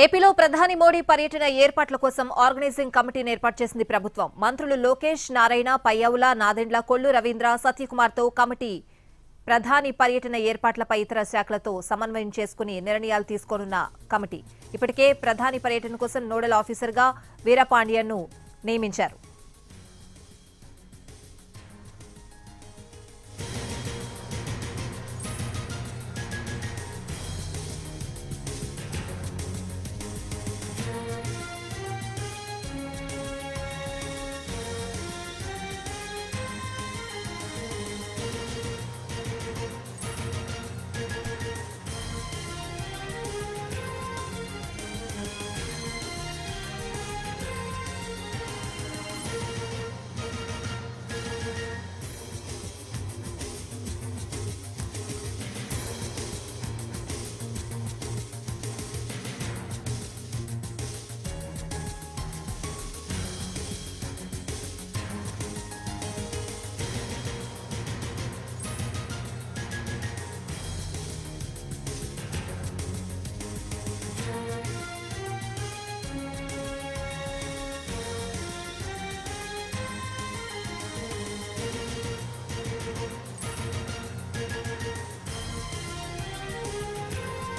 ఏపీలో ప్రధాని మోడీ పర్యటన ఏర్పాట్ల కోసం ఆర్గనైజింగ్ కమిటీని ఏర్పాటు చేసింది ప్రభుత్వం. మంత్రులు లోకేష్, నారాయణ, పయ్యవుల, నాదెండ్ల, కొల్లు రవీంద్ర, సత్యకుమార్తో కమిటీ ప్రధాని పర్యటన ఏర్పాట్లపై ఇతర శాఖలతో సమన్వయం చేసుకుని నిర్ణయాలు తీసుకోనున్న కమిటీ ఇప్పటికే ప్రధాని పర్యటన కోసం నోడల్ ఆఫీసర్గా వీరపాండియన్ను నియమించారు.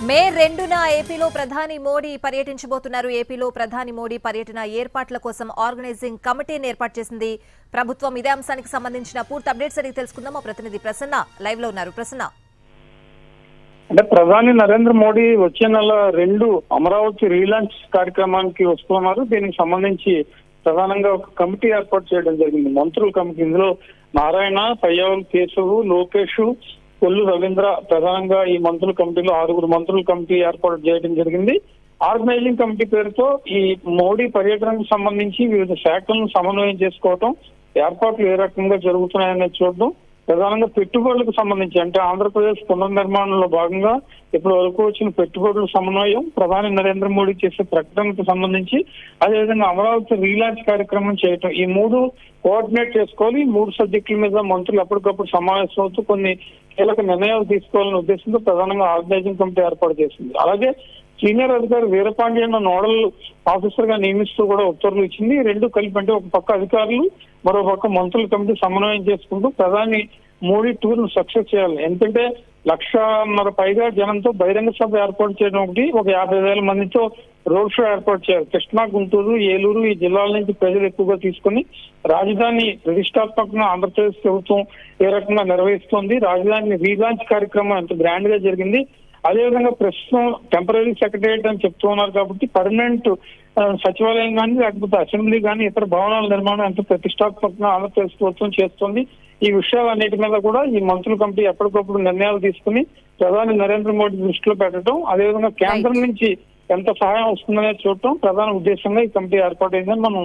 మే 2న ఏపీలో ప్రధాని మోడీ పర్యటించబోతున్నారు. ఏపీలో ప్రధాని మోడీ పర్యటన ఏర్పాట్ల కోసం ఆర్గనైజింగ్ కమిటీని ఏర్పాటు చేసింది ప్రభుత్వం. ఇదే అంశానికి సంబంధించిన పూర్తి అప్డేట్స్ అడిగి తెలుసుకుందాం. మా ప్రతినిధి ప్రసన్న లైవ్ లో ఉన్నారు. ప్రసన్న, అంటే ప్రధాని నరేంద్ర మోడీ వచ్చే నెల 2 అమరావతి రీలాంచ్ కార్యక్రమానికి వస్తున్నారు. దీనికి సంబంధించి ప్రధానంగా ఒక కమిటీ ఏర్పాటు చేయడం జరిగింది, మంత్రుల కమిటీ. ఇందులో నారాయణ, పయ్యవుల కేశవ్, లోకేష్, కొల్లు రవీంద్ర ప్రధానంగా ఈ మంత్రుల కమిటీలో 6 మంత్రుల కమిటీ ఏర్పాటు చేయడం జరిగింది. ఆర్గనైజింగ్ కమిటీ పేరుతో ఈ మోడీ పర్యటనకు సంబంధించి వివిధ శాఖలను సమన్వయం చేసుకోవటం, ఏర్పాట్లు ఏ రకంగా జరుగుతున్నాయనేది చూడడం, ప్రధానంగా పెట్టుబడులకు సంబంధించి అంటే ఆంధ్రప్రదేశ్ పునర్నిర్మాణంలో భాగంగా ఇప్పటి వరకు వచ్చిన పెట్టుబడుల సమన్వయం, ప్రధాని నరేంద్ర మోడీ చేసే ప్రకటనకు సంబంధించి, అదేవిధంగా అమరావతి రీలాంచ్ కార్యక్రమం చేయటం, ఈ 3 కోఆర్డినేట్ చేసుకోవాలి. ఈ 3 సబ్జెక్టుల మీద మంత్రులు ఎప్పటికప్పుడు సమావేశం అవుతూ కొన్ని కీలక నిర్ణయాలు తీసుకోవాలనే ఉద్దేశంతో ప్రధానంగా ఆర్గనైజింగ్ కమిటీ ఏర్పాటు చేసింది. అలాగే సీనియర్ అధికారి వీరపాండియన్ నోడల్ ఆఫీసర్ గా నియమిస్తూ కూడా ఉత్తర్వులు ఇచ్చింది. 2 కలిపి అంటే ఒక పక్క అధికారులు, మరో పక్క మంత్రుల కమిటీ సమన్వయం చేసుకుంటూ ప్రధాని మోడీ టూర్ ను సక్సెస్ చేయాలి. ఎందుకంటే 1,50,000 పైగా జనంతో బహిరంగ సభ ఏర్పాటు చేయడం ఒకటి, ఒక 50,000 మందితో రోడ్ షో ఏర్పాటు చేయాలి. కృష్ణా, గుంటూరు, ఏలూరు ఈ జిల్లాల నుంచి ప్రజలు ఎక్కువగా తీసుకుని రాజధాని ప్రతిష్టాత్మకంగా ఆంధ్రప్రదేశ్ ప్రభుత్వం ఏ రకంగా నిర్వహిస్తోంది, రాజధాని రీలాంచ్ కార్యక్రమం ఎంత గ్రాండ్ గా జరిగింది. అదేవిధంగా ప్రస్తుతం టెంపరీ సెక్రటరియట్ అని చెప్తూ ఉన్నారు కాబట్టి పర్మనెంట్ సచివాలయం కానీ లేకపోతే అసెంబ్లీ కానీ ఇతర భవనాల నిర్మాణం ఎంత ప్రతిష్టాత్మకంగా ఆంధ్రప్రదేశ్ ప్రభుత్వం చేస్తోంది, ఈ విషయాలన్నిటి మీద కూడా ఈ మంత్రుల కమిటీ ఎప్పటికప్పుడు నిర్ణయాలు తీసుకుని ప్రధాని నరేంద్ర మోడీ దృష్టిలో పెట్టడం, అదేవిధంగా కేంద్రం నుంచి ఎంత సహాయం వస్తుందనేది చూడటం ప్రధాన ఉద్దేశంగా ఈ కమిటీ ఏర్పాటైందని మనం